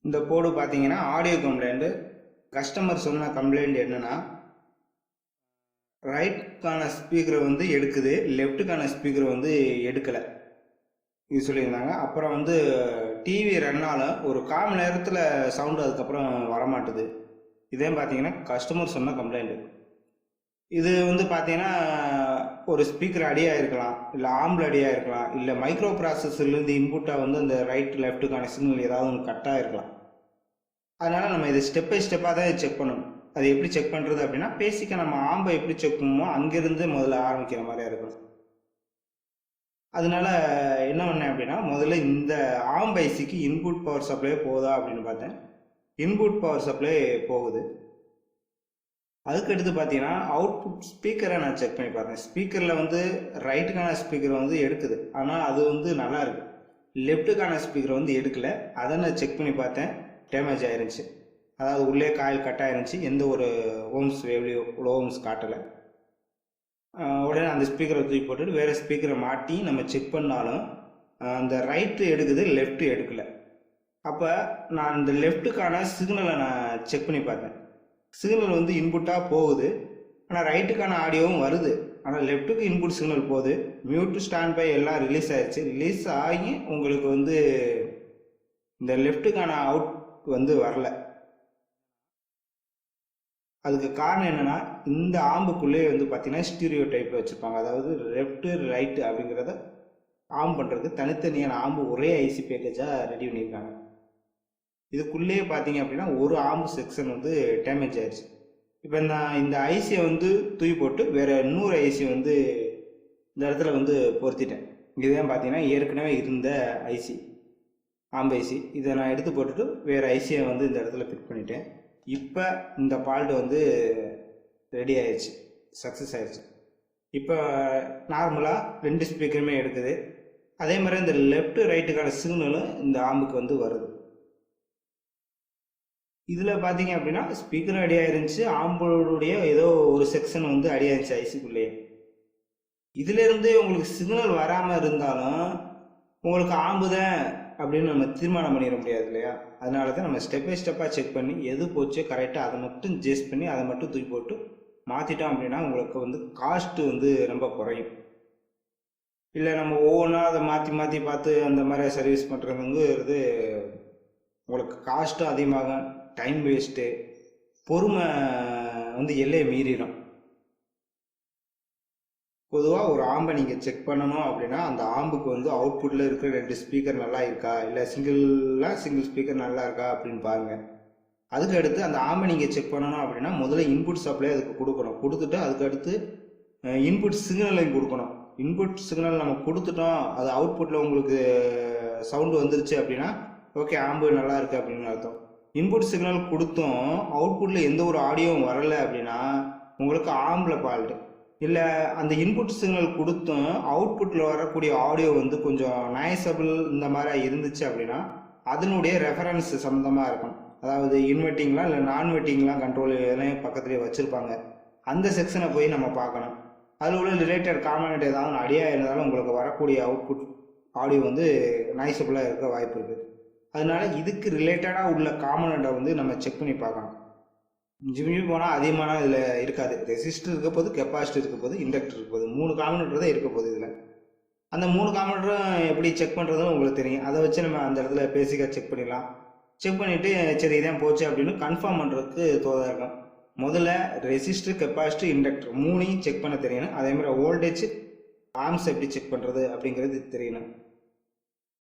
இந்த கோடு பார்த்தீங்கன்னா audio complaint. Customer சொன்ன கம்ப்ளைண்ட் என்னன்னா, ரைட்டுக்கான ஸ்பீக்கரை வந்து எடுக்குது, லெஃப்ட்டுக்கான ஸ்பீக்கரை வந்து எடுக்கலை, இது சொல்லியிருந்தாங்க. அப்புறம் வந்து டிவி ரன்னாலும் ஒரு கால் நேரத்தில் சவுண்டு அதுக்கப்புறம் வரமாட்டுது. இதே பார்த்தீங்கன்னா கஸ்டமர் சொன்ன கம்ப்ளைண்ட். இது வந்து பார்த்தீங்கன்னா ஒரு ஸ்பீக்கர் அடியாக இருக்கலாம், இல்லை ஆம்பிள் அடியாக இருக்கலாம், இல்லை மைக்ரோ ப்ராசஸர்லேருந்து இன்புட்டாக வந்து அந்த ரைட் லெஃப்ட்டுக்கான சிக்னல் ஏதாவது ஒன்று கட்டாக இருக்கலாம். அதனால் நம்ம இதை ஸ்டெப் பை ஸ்டெப்பாக தான் செக் பண்ணணும். அது எப்படி செக் பண்ணுறது அப்படின்னா, பேசிக்காக நம்ம ஆம்பை எப்படி செக் பண்ணுமோ அங்கேருந்து முதல்ல ஆரம்பிக்கிற மாதிரியா இருக்கணும். அதனால என்ன பண்ணேன் அப்படின்னா, முதல்ல இந்த ஆம்ப் ஐசிக்கு இன்புட் பவர் சப்ளை போகுதா அப்படின்னு பார்த்தேன். இன்புட் பவர் சப்ளை போகுது. அதுக்கடுத்து பார்த்தீங்கன்னா அவுட்புட் ஸ்பீக்கரை நான் செக் பண்ணி பார்த்தேன். ஸ்பீக்கரில் வந்து ரைட்டுக்கான ஸ்பீக்கர் வந்து எடுக்குது, ஆனால் அது வந்து நல்லா இருக்கு. லெஃப்ட்டுக்கான ஸ்பீக்கர் வந்து எடுக்கலை. அதை நான் செக் பண்ணி பார்த்தேன், டேமேஜ் ஆயிருந்துச்சு. அதாவது உள்ளே காயில் கட் ஆயிருந்துச்சு, எந்த ஒரு ஓம்ஸ் வேவ்லியோ லோ ஓம்ஸ் காட்டலை. உடனே அந்த ஸ்பீக்கரை தூக்கி போட்டுட்டு வேறு ஸ்பீக்கரை மாட்டி நம்ம செக் பண்ணாலும் அந்த ரைட்டு எடுக்குது, லெஃப்ட்டு எடுக்கலை. அப்போ நான் இந்த லெஃப்ட்டுக்கான சிக்னலை நான் செக் பண்ணி பார்த்தேன். சிக்னல் வந்து இன்புட்டாக போகுது, ஆனால் ரைட்டுக்கான ஆடியோவும் வருது, ஆனால் லெஃப்ட்டுக்கு இன்புட் சிக்னல் போகுது. மியூட் ஸ்டாண்ட் பை எல்லாம் ரிலீஸ் ஆயிடுச்சு. ரிலீஸ் ஆகி உங்களுக்கு வந்து இந்த லெஃப்ட்டுக்கான அவுட் வந்து வரல. அதுக்கு காரணம் என்னென்னா, இந்த ஆம்புக்குள்ளே வந்து பார்த்தீங்கன்னா ஸ்டீரியோ டைப் வச்சுருப்பாங்க. அதாவது லெஃப்ட்டு ரைட்டு அப்படிங்கிறத ஆம் பண்ணுறதுக்கு தனித்தனியான ஆம்பு ஒரே ஐசி பேக்கேஜாக ரெடி பண்ணியிருக்காங்க. இதுக்குள்ளேயே பார்த்தீங்க அப்படின்னா ஒரு ஆம்பு செக்ஷன் வந்து டேமேஜ் ஆயிடுச்சு. இப்போ நான் இந்த ஐசியை வந்து தூக்கி போட்டு வேறு இன்னொரு ஐசி வந்து இந்த இடத்துல வந்து பொருத்திட்டேன். இதுதான் பார்த்தீங்கன்னா ஏற்கனவே இருந்த ஐசி, ஆம்பு ஐசி. இதை நான் எடுத்து போட்டுட்டு வேறு ஐசியை வந்து இந்த இடத்துல ஃபிட் பண்ணிட்டேன். இப்போ இந்த ஃபால்ட் வந்து ரெடி ஆயிடுச்சு, சக்ஸஸ் ஆயிடுச்சு. இப்போ நார்மலாக ரெண்டு ஸ்பீக்கருமே எடுக்குது. அதே மாதிரி இந்த லெஃப்ட் ரைட்டுக்கான சிக்னலும் இந்த ஆம்புக்கு வந்து வருது. இதில் பார்த்தீங்க அப்படின்னா ஸ்பீக்கரும் அடியாக இருந்துச்சு, ஆம்போடைய ஏதோ ஒரு செக்ஷன் வந்து அடியாக இருந்துச்சு ஐசிக்குள்ளேயே. இதிலேருந்து உங்களுக்கு சிக்னல் வராமல் இருந்தாலும் உங்களுக்கு ஆம்பு தான் அப்படின்னு நம்ம தீர்மானம் பண்ணிட முடியாது இல்லையா? அதனால தான் நம்ம ஸ்டெப் பை ஸ்டெப்பாக செக் பண்ணி எது போச்சோ கரெக்டாக அதை மட்டும் ஜெஸ்ட் பண்ணி அதை மட்டும் தூக்கி போட்டு மாற்றிட்டோம் அப்படின்னா உங்களுக்கு வந்து காஸ்ட்டு வந்து ரொம்ப குறையும். இல்லை நம்ம ஒவ்வொன்றா அதை மாற்றி மாற்றி பார்த்து அந்த மாதிரி சர்வீஸ் பண்ணுறதுங்கிறது உங்களுக்கு காஸ்ட்டும் அதிகமாகும், டைம் வேஸ்ட்டு, பொறுமை வந்து எல்லையை மீறிடும். பொதுவாக ஒரு ஆம்பை நீங்கள் செக் பண்ணணும் அப்படின்னா அந்த ஆம்புக்கு வந்து அவுட்புட்டில் இருக்கிற ரெண்டு ஸ்பீக்கர் நல்லா இருக்கா, இல்லை சிங்கிள் ஸ்பீக்கர் நல்லா இருக்கா அப்படின்னு பாருங்கள். அதுக்கு அடுத்து அந்த ஆம்பை நீங்கள் செக் பண்ணணும் அப்படின்னா முதல்ல இன்புட் சப்ளை அதுக்கு கொடுக்கணும். கொடுத்துட்டு அதுக்கு அடுத்து இன்புட் சிக்னலையும் கொடுக்கணும். இன்புட் சிக்னல் நம்ம கொடுத்துட்டோம், அது அவுட்புட்டில் உங்களுக்கு சவுண்டு வந்துருச்சு அப்படின்னா ஓகே ஆம்பு நல்லா இருக்குது அப்படின்னு அர்த்தம். இன்புட் சிக்னல் கொடுத்தும் அவுட்புட்டில் எந்த ஒரு ஆடியோவும் வரலை அப்படின்னா உங்களுக்கு ஆம்பில் ஃபால்ட்டு. இல்லை அந்த இன்புட் சிக்னல் கொடுத்தும் அவுட்புட்டில் வரக்கூடிய ஆடியோ வந்து கொஞ்சம் நாய்ஸபிள் இந்த மாதிரி இருந்துச்சு அப்படின்னா அதனுடைய ரெஃபரன்ஸ் சம்மந்தமாக இருக்கும். அதாவது இன்வெர்ட்டிங்லாம் இல்லை நான்வெர்ட்டிங்லாம் கண்ட்ரோல் எல்லாம் பக்கத்துலேயே வச்சுருப்பாங்க. அந்த செக்ஷனை போய் நம்ம பார்க்கணும். அதில் உள்ள ரிலேட்டட் காம்பனண்ட் ஏதாவது அடியாக இருந்தாலும் உங்களுக்கு வரக்கூடிய அவுட்புட் ஆடியோ வந்து நாய்ஸபிளாக இருக்க வாய்ப்பு இருக்குது. அதனால இதுக்கு ரிலேட்டடாக உள்ள காம்பனண்ட்டை வந்து நம்ம செக் பண்ணி பார்க்கணும். ஜிம்மி போனால் அதிகமான இதில் இருக்காது. ரெசிஸ்டர் இருக்க போது, கெப்பாசிட்டர் இருக்க போது, இண்டக்டர் இருக்க போது, 3 காம்பனண்ட் தான் இருக்க போகுது இதில். அந்த 3 காம்பனண்ட்டும் எப்படி செக் பண்ணுறதுன்னு உங்களுக்கு தெரியும். அதை வச்சு நம்ம அந்த இடத்துல பேசிக்காக செக் பண்ணிடலாம். செக் பண்ணிவிட்டு சரி இதான் போச்சு அப்படின்னு கன்ஃபார்ம் பண்ணுறதுக்கு தோதாக இருக்கும். முதல்ல ரெசிஸ்டர், கெப்பாசிட்டர், இண்டக்டர் 3ஐயும் செக் பண்ண தெரியணும். அதே மாதிரி வோல்டேஜ், ஆம்ஸ் எப்படி செக் பண்ணுறது அப்படிங்கிறது தெரியணும்.